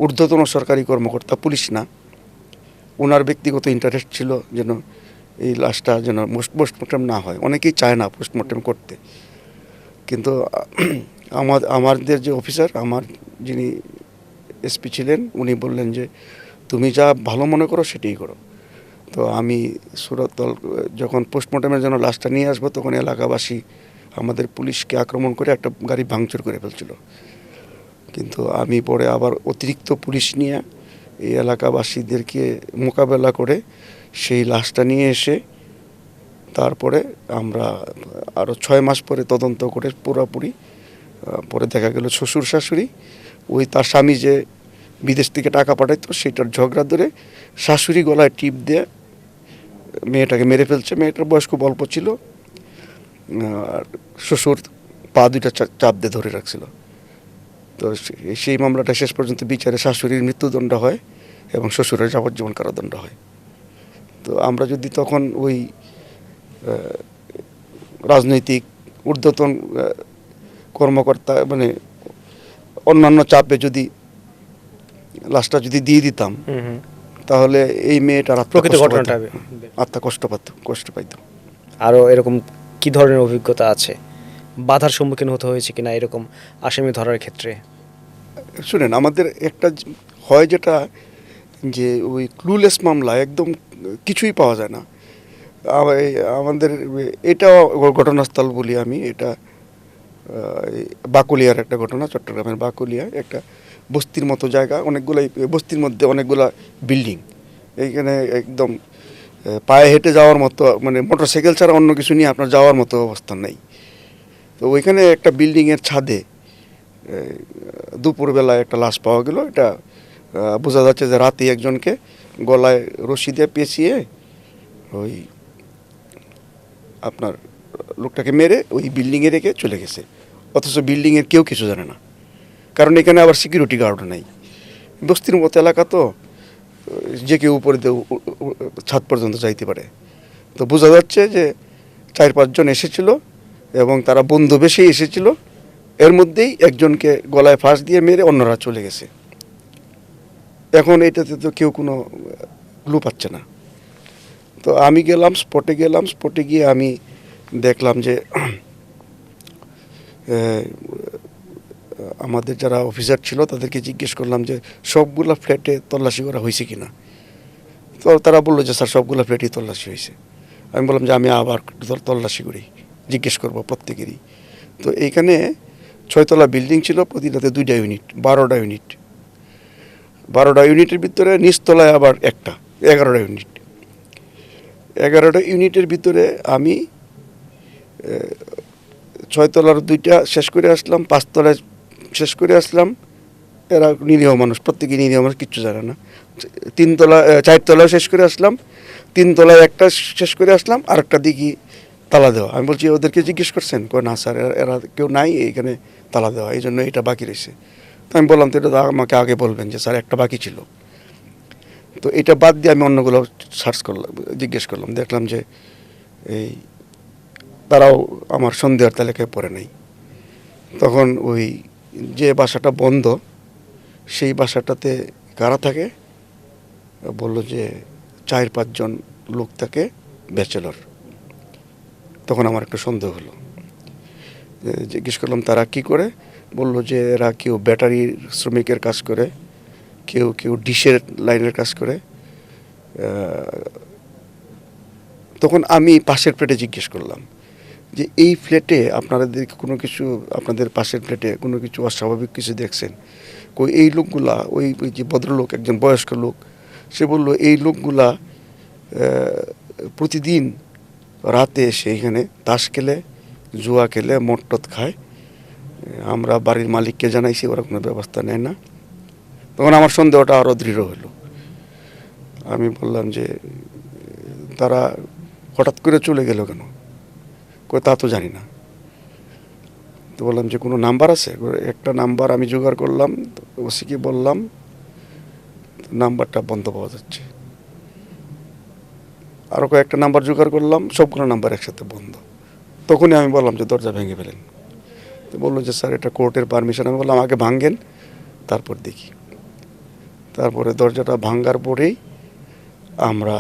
ঊর্ধ্বতন সরকারি কর্মকর্তা, পুলিশ না, ওনার ব্যক্তিগত ইন্টারেস্ট ছিল যেন এই লাশটা যেন পোস্টমর্টেম না হয়। অনেকেই চায় না পোস্টমর্টেম করতে। কিন্তু আমাদের যে অফিসার, আমার যিনি এসপি ছিলেন, উনি বললেন যে তুমি যা ভালো মনে করো সেটাই করো। তো আমি সুরতহাল যখন পোস্টমর্টেমের জন্য লাশটা নিয়ে আসবো, তখন এলাকাবাসী আমাদের পুলিশকে আক্রমণ করে একটা গাড়ি ভাঙচুর করে ফেলছিল। কিন্তু আমি পরে আবার অতিরিক্ত পুলিশ নিয়ে এই এলাকাবাসীদেরকে মোকাবেলা করে সেই লাশটা নিয়ে এসে তারপরে আমরা আরও 6 মাস পরে তদন্ত করে পুরোপুরি, পরে দেখা গেল শ্বশুর শাশুড়ি, ওই তার স্বামী যে বিদেশ থেকে টাকা পাঠাইতো সেটার ঝগড়া ধরে শাশুড়ি গলায় টিপ দিয়ে মেয়েটাকে মেরে ফেলছে। মেয়েটার বয়স খুব অল্প ছিল, আর শ্বশুর পা 2টা চাপ দিয়ে ধরে রাখছিল। তো সেই মামলাটা শেষ পর্যন্ত বিচারে শাশুড়ির মৃত্যুদণ্ড হয় এবং শ্বশুরের যাবজ্জীবন কারাদণ্ড হয়। তো আমরা যদি তখন ওই রাজনৈতিক ঊর্ধ্বতন কর্মকর্তা, মানে অন্যান্য চাপে যদি লাশটা যদি দিয়ে দিতাম, তাহলে এই মেয়েটার আত্মা কষ্ট পাইত। আরও এরকম কি ধরনের অভিজ্ঞতা আছে? বাধার সম্মুখীন হতে হয়েছে কিনা এরকম আসামি ধরার ক্ষেত্রে? শুনেন, আমাদের একটা হয় যেটা, যে ওই ক্লুলেস মামলা, একদম কিছুই পাওয়া যায় না। আমাদের এটাও ঘটনাস্থল বলি আমি, এটা বাকুলিয়ার একটা ঘটনা। চট্টগ্রামের বাকুলিয়া একটা বস্তির মতো জায়গা, অনেকগুলাই বস্তির মধ্যে অনেকগুলা বিল্ডিং। এইখানে একদম পায়ে হেঁটে যাওয়ার মতো, মানে মোটরসাইকেল ছাড়া অন্য কিছু নিয়ে আপনার যাওয়ার মতো অবস্থা নেই। তো ওইখানে একটা বিল্ডিংয়ের ছাদে দুপুরবেলায় একটা লাশ পাওয়া গেল। এটা বোঝা যাচ্ছে যে রাতে একজনকে গলায় রশি দিয়ে পেঁচিয়ে ওই আপনার লোকটাকে মেরে ওই বিল্ডিংয়ে রেখে চলে গেছে। অথচ বিল্ডিংয়ের কেউ কিছু জানে না, কারণ এখানে আবার সিকিউরিটি গার্ডও নেই। বস্তির মতো এলাকা, তো যে কেউ উপরে দিয়ে ছাদ পর্যন্ত যাইতে পারে। তো বোঝা যাচ্ছে যে 4-5 জন এসেছিল এবং তারা বন্ধু বেশি এসেছিল। এর মধ্যেই একজনকে গলায় ফাঁস দিয়ে মেরে অন্যরা চলে গেছে। এখন এটাতে তো কেউ কোনো ক্লু পাচ্ছে না। তো আমি গেলাম, স্পটে গিয়ে আমি দেখলাম যে আমাদের যারা অফিসার ছিল তাদেরকে জিজ্ঞেস করলাম যে সবগুলা ফ্ল্যাটে তল্লাশি করা হয়েছে কিনা। তো তারা বললো যে স্যার সবগুলো ফ্ল্যাটই তল্লাশি হয়েছে। আমি বললাম যে আমি আবার তল্লাশি করি, জিজ্ঞেস করবো প্রত্যেকেরই। তো এইখানে 6তলা বিল্ডিং ছিল, প্রতিটাতে 2টা ইউনিট, 12টা ইউনিট। 12টা ইউনিটের ভিতরে নিচতলায় আবার একটা, 11টা ইউনিট। 11টা ইউনিটের ভিতরে আমি 6তলার 2টা শেষ করে আসলাম, 5তলায় শেষ করে আসলাম। এরা নিরীহ মানুষ, প্রত্যেকে নিরীহ মানুষ, কিচ্ছু জানে না। 4তলায় শেষ করে আসলাম, 3তলায় একটা শেষ করে আসলাম, আরেকটা দিকে তালা দেওয়া। আমি বলছি ওদেরকে জিজ্ঞেস করছেন? কয় না স্যার, এরা কেউ নাই, এইখানে তালা দেওয়া, এই জন্য এটা বাকি রয়েছে। তো আমি বললাম তো এটা তো আমাকে আগে বলবেন যে স্যার একটা বাকি ছিল। তো এটা বাদ দিয়ে আমি অন্যগুলো সার্চ করলাম, জিজ্ঞেস করলাম, দেখলাম যে এই তারাও আমার সন্দেহের তালিকায় পড়ে নাই। তখন ওই যে বাসাটা বন্ধ, সেই বাসাটাতে কারা থাকে বলল যে 4-5 জন লোক থাকে, ব্যাচেলর। তখন আমার একটা সন্দেহ হলো। জিজ্ঞেস করলাম তারা কি করে? বলল যে এরা কেউ ব্যাটারির শ্রমিকের কাজ করে, কেউ কেউ ডিশের লাইনের কাজ করে। তখন আমি পাশের ফ্ল্যাটে জিজ্ঞেস করলাম যে এই ফ্ল্যাটে আপনাদের কোনো কিছু, আপনাদের পাশের ফ্ল্যাটে কোনো কিছু অস্বাভাবিক কিছু দেখছেন? এই লোকগুলা, ওই যে ভদ্রলোক, একজন বয়স্ক লোক, সে বলল এই লোকগুলা প্রতিদিন রাতে এসে এখানে তাস খেলে, জুয়া খেলে, মটটত খায়। আমরা বাড়ির মালিককে জানাইছি, ওরা কোনো ব্যবস্থা নেয় না। তখন আমার সন্দেহটা আরও দৃঢ় হলো। আমি বললাম যে তারা হঠাৎ করে চলে গেল কেন? তা তো জানি না। তো বললাম যে কোনো নাম্বার আছে? একটা নাম্বার আমি জোগাড় করলাম, ওসিকে বললাম, নাম্বারটা বন্ধ পাওয়া যাচ্ছে। আরও কয়েকটা নাম্বার জোগাড় করলাম, সবগুলো নাম্বার একসাথে বন্ধ। তখনই আমি বললাম যে দরজা ভেঙে ফেলেন। তো বললো যে স্যার এটা কোর্টের পারমিশন। আমি বললাম আগে ভাঙেন, তারপর দেখি। তারপরে দরজাটা ভাঙার পরেই আমরা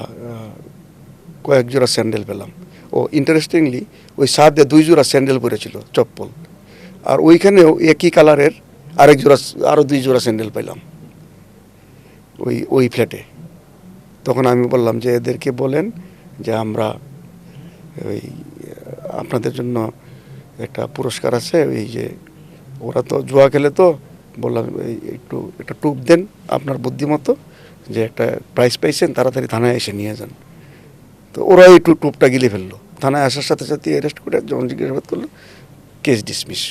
কয়েক জোড়া স্যান্ডেল পেলাম। ও ইন্টারেস্টিংলি ওই ছাদে 2 জোড়া স্যান্ডেল পরেছিল, চপ্পল। আর ওইখানেও একই কালারের আরও 2 জোড়া স্যান্ডেল পেলাম ওই ফ্ল্যাটে। তখন আমি বললাম যে এদেরকে বলেন যে আমরা ওই আপনাদের জন্য একটা পুরস্কার আছে, ওই যে ওরা তো জুয়া খেলে, তো বললাম একটু একটা টুপ দেন আপনার বুদ্ধিমতো, যে একটা প্রাইজ পাইছেন, তাড়াতাড়ি থানায় এসে নিয়ে যান। তো ওরা একটু টুপটা গিলে ফেললো। থানায় আসার সাথে সাথে অ্যারেস্ট করে যখন জিজ্ঞাসাবাদ করলো, কেস ডিসমিস,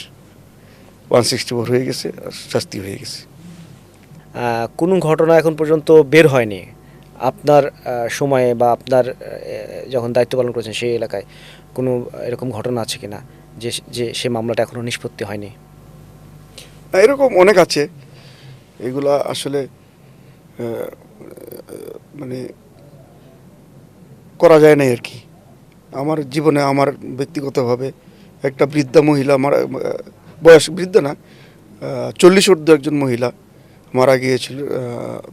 164 হয়ে গেছে, আর শাস্তি হয়ে গেছে। কোনো ঘটনা এখন পর্যন্ত বের হয়নি আপনার সময়ে বা আপনার যখন দায়িত্ব পালন করেছেন সেই এলাকায়? কোনো এরকম ঘটনা আছে কিনা যে যে সে মামলাটা এখনও নিষ্পত্তি হয়নি? এরকম অনেক আছে। এগুলা আসলে মানে করা যায় না আর কি। আমার জীবনে, আমার ব্যক্তিগতভাবে একটা বৃদ্ধা মহিলা, আমার বয়স বৃদ্ধ না, 40 ঊর্ধ্ব একজন মহিলা মারা গিয়েছিল।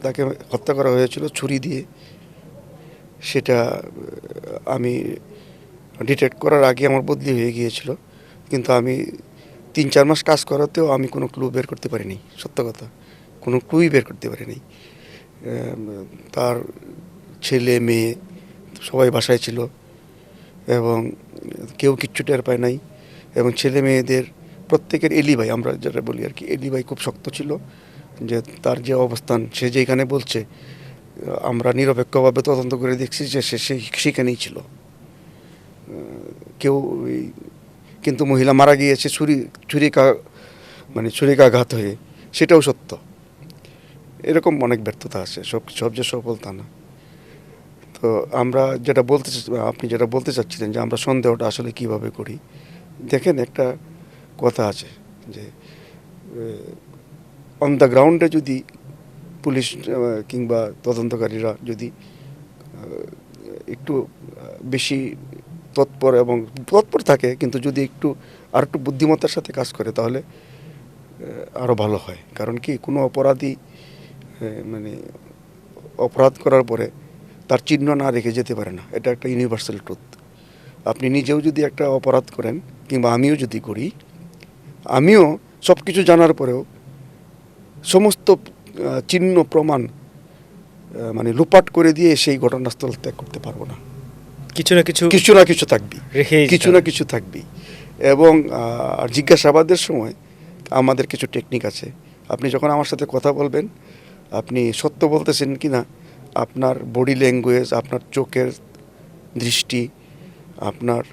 তাকে হত্যা করা হয়েছিল ছুরি দিয়ে। সেটা আমি ডিটেক্ট করার আগে আমার বদলি হয়ে গিয়েছিল, কিন্তু আমি 3-4 মাস কাজ করাতেও আমি কোনো ক্লু বের করতে পারিনি। সত্য কথা, কোনো ক্লুই বের করতে পারিনি। তার ছেলে মেয়ে সবাই বাসায় ছিল এবং কেউ কিচ্ছু টের পায় নাই। এবং ছেলে মেয়েদের প্রত্যেকের এলিবাই, আমরা যেটা বলি আর কি, এলিবাই খুব শক্ত ছিল, যে তার যে অবস্থান, সে যেখানে বলছে, আমরা নিরপেক্ষভাবে তদন্ত করে দেখছি যে সে সেখানেই ছিল। কেউ কিন্তু মহিলা মারা গিয়েছে ছুরিকাঘাত হয়ে, সেটাও সত্য। এরকম অনেক ব্যর্থতা আছে, সব যে সফলতা না। তো আমরা যেটা আপনি যেটা বলতে চাচ্ছিলেন যে আমরা সন্দেহটা আসলে কিভাবে করি, দেখেন একটা কথা আছে যে অন দ্য গ্রাউন্ডে যদি পুলিশ কিংবা তদন্তকারীরা যদি একটু বেশি তৎপর থাকে, কিন্তু যদি আর একটু বুদ্ধিমত্তার সাথে কাজ করে তাহলে আরও ভালো হয়। কারণ কি, কোনো অপরাধী মানে অপরাধ করার পরে তার চিহ্ন না রেখে যেতে পারে না, এটা একটা ইউনিভার্সাল ট্রুথ। আপনি নিজেও যদি একটা অপরাধ করেন কিংবা আমিও যদি করি, আমিও সব কিছু জানার পরেও সমস্ত চিহ্ন প্রমাণ মানে লুপাট করে দিয়ে সেই ঘটনাস্থল ত্যাগ করতে পারবো না। কিছু না কিছু থাকবেই, রেখেই কিছু থাকবেই। এবং জিজ্ঞাসাবাদের সময় আমাদের কিছু টেকনিক আছে। আপনি যখন আমার সাথে কথা বলবেন, আপনি সত্য বলতেছেন কি না, আপনার বডি ল্যাঙ্গুয়েজ, আপনার চোখের দৃষ্টি, আপনার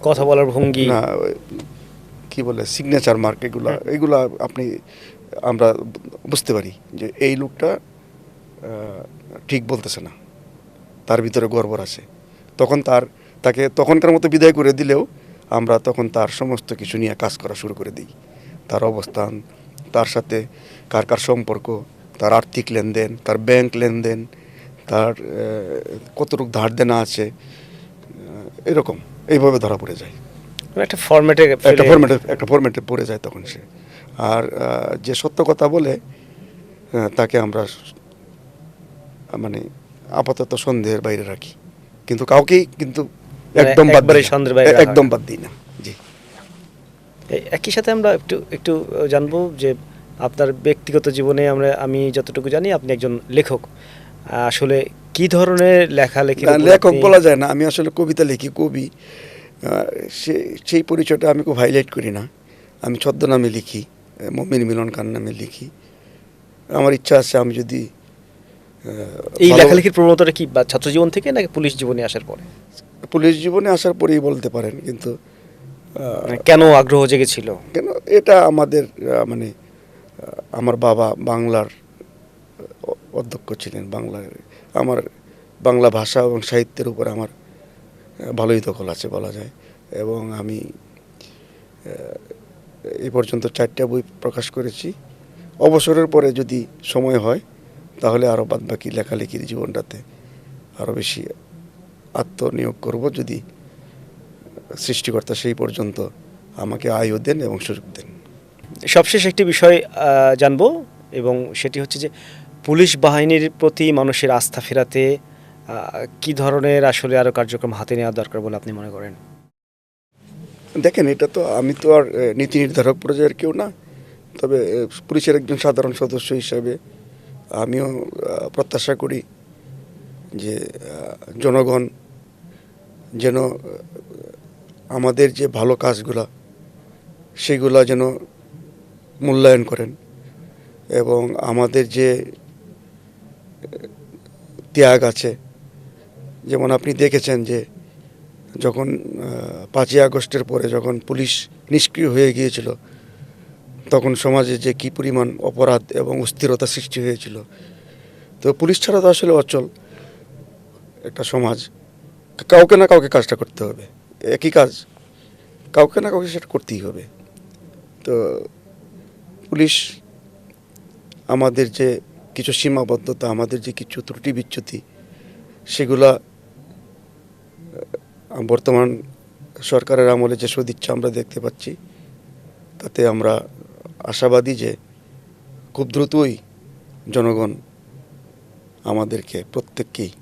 কথা বলার ভঙ্গি, না কি বলে সিগনেচার মার্ক, এগুলা আমরা বুঝতে পারি যে এই লোকটা ঠিক বলতেছে না, তার ভিতরে গড়বড় আছে। তাকে তখনকার মতো বিদায় করে দিলেও আমরা তখন তার সমস্ত কিছু নিয়ে কাজ করা শুরু করে দিই। তার অবস্থান, তার সাথে কার কার সম্পর্ক, তার আর্থিক লেনদেন, তার ব্যাংক লেনদেন, তার কতটুকু ধার দেনা আছে, এইভাবে ধরা পড়ে যায়। একটা ফরম্যাটে পড়ে যায় তখন সে। আর যে সত্য কথা বলে তাকে আমরা মানে আপাতত সন্দেহের বাইরে রাখি, কিন্তু কাউকেই একদম বাদ দিই না। জি। একই সাথে আমরা একটু জানবো যে আপনার ব্যক্তিগত জীবনে আমি যতটুকু জানি আপনি একজন লেখক। আসলে কি ধরনের লেখক বলা যায় না, আমি আসলে কবিতা লিখি, কবি। সেই পরিচয়টা আমি খুব হাইলাইট করি না। আমি ছদ্মনামে লিখি, মমিন মিলন খান নামে লিখি। আমার ইচ্ছা আছে আমি যদি এই লেখালেখির প্রবণতাটা কি ছাত্র জীবন থেকে নাকি পুলিশ জীবনে আসার পরে? পুলিশ জীবনে আসার পরেই বলতে পারেন, কিন্তু কেন আগ্রহ জেগেছিল? কেন, এটা আমাদের মানে আমার বাবা বাংলার অধ্যক্ষ ছিলেন। আমার বাংলা ভাষা এবং সাহিত্যের উপর আমার ভালোই দখল আছে বলা যায়। এবং আমি এই পর্যন্ত 4টা বই প্রকাশ করেছি। অবসরের পরে যদি সময় হয় তাহলে আরও বাদবাকি লেখালেখির জীবনটাতে আরও বেশি আত্মনিয়োগ করব, যদি সৃষ্টিকর্তা সেই পর্যন্ত আমাকে আয়ু দেন এবং সুযোগ দেন। সবশেষ একটি বিষয় জানবো, এবং সেটি হচ্ছে যে পুলিশ বাহিনীর প্রতি মানুষের আস্থা ফেরাতে কি ধরনের আসলে আরও কার্যক্রম হাতে নেওয়া দরকার বলে আপনি মনে করেন? দেখেন, এটা তো আমি তো আর নীতি নির্ধারক পর্যায়ের কেউ না, তবে পুলিশের একজন সাধারণ সদস্য হিসাবে আমিও প্রত্যাশা করি যে জনগণ যেন আমাদের যে ভালো কাজগুলা সেগুলা যেন মূল্যায়ন করেন, এবং আমাদের যে ত্যাগ আছে, যেমন আপনি দেখেছেন যে যখন 5ই আগস্টের পরে যখন পুলিশ নিষ্ক্রিয় হয়ে গিয়েছিল, তখন সমাজে যে কী পরিমাণ অপরাধ এবং অস্থিরতা সৃষ্টি হয়েছিল। তো পুলিশ ছাড়া তো আসলে অচল একটা সমাজ। কাউকে না কাউকে কাজটা করতে হবে, একই কাজ কাউকে না কাউকে সেটা করতেই হবে। তো পুলিশ আমাদের যে কিছু সীমাবদ্ধতা, আমাদের যে কিছু ত্রুটি বিচ্যুতি, সেগুলা বর্তমান সরকারের আমলে যে সদিচ্ছা আমরা দেখতে পাচ্ছি, তাতে আমরা আশাবাদী যে খুব দ্রুতই জনগণ আমাদেরকে প্রত্যেককেই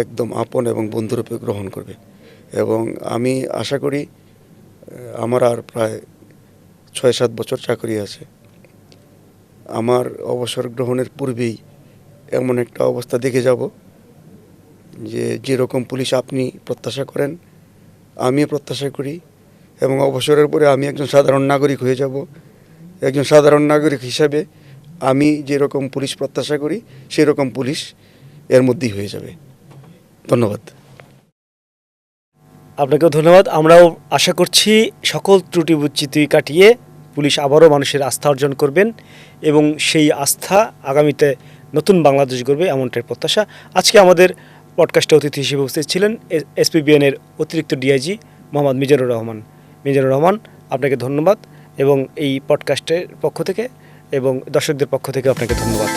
একদম আপন এবং বন্ধুরূপে গ্রহণ করবে। এবং আমি আশা করি আমার আর প্রায় 6-7 বছর চাকরি আছে। আমার অবসর গ্রহণের পূর্বেই এমন একটা অবস্থা দেখে যাব যে যেরকম পুলিশ আপনি প্রত্যাশা করেন, আমি প্রত্যাশা করি, এবং অবসরের পরে আমি একজন সাধারণ নাগরিক হয়ে যাব। একজন সাধারণ নাগরিক হিসাবে আমি যেরকম পুলিশ প্রত্যাশা করি সেই রকম পুলিশ এর মধ্যেই হয়ে যাবে। ধন্যবাদ। আপনাকেও ধন্যবাদ। আমরাও আশা করছি সকল ত্রুটি বিচ্যুতি কাটিয়ে পুলিশ আবারও মানুষের আস্থা অর্জন করবেন, এবং সেই আস্থা আগামীতে নতুন বাংলাদেশ গড়বে, এমনটাই প্রত্যাশা। আজকে আমাদের পডকাস্টে অতিথি হিসেবে উপস্থিত ছিলেন এসপিবিএনের অতিরিক্ত ডিআইজি মোহাম্মদ মিজানুর রহমান। আপনাকে ধন্যবাদ এবং এই পডকাস্টের পক্ষ থেকে এবং দর্শকদের পক্ষ থেকে আপনাকে ধন্যবাদ।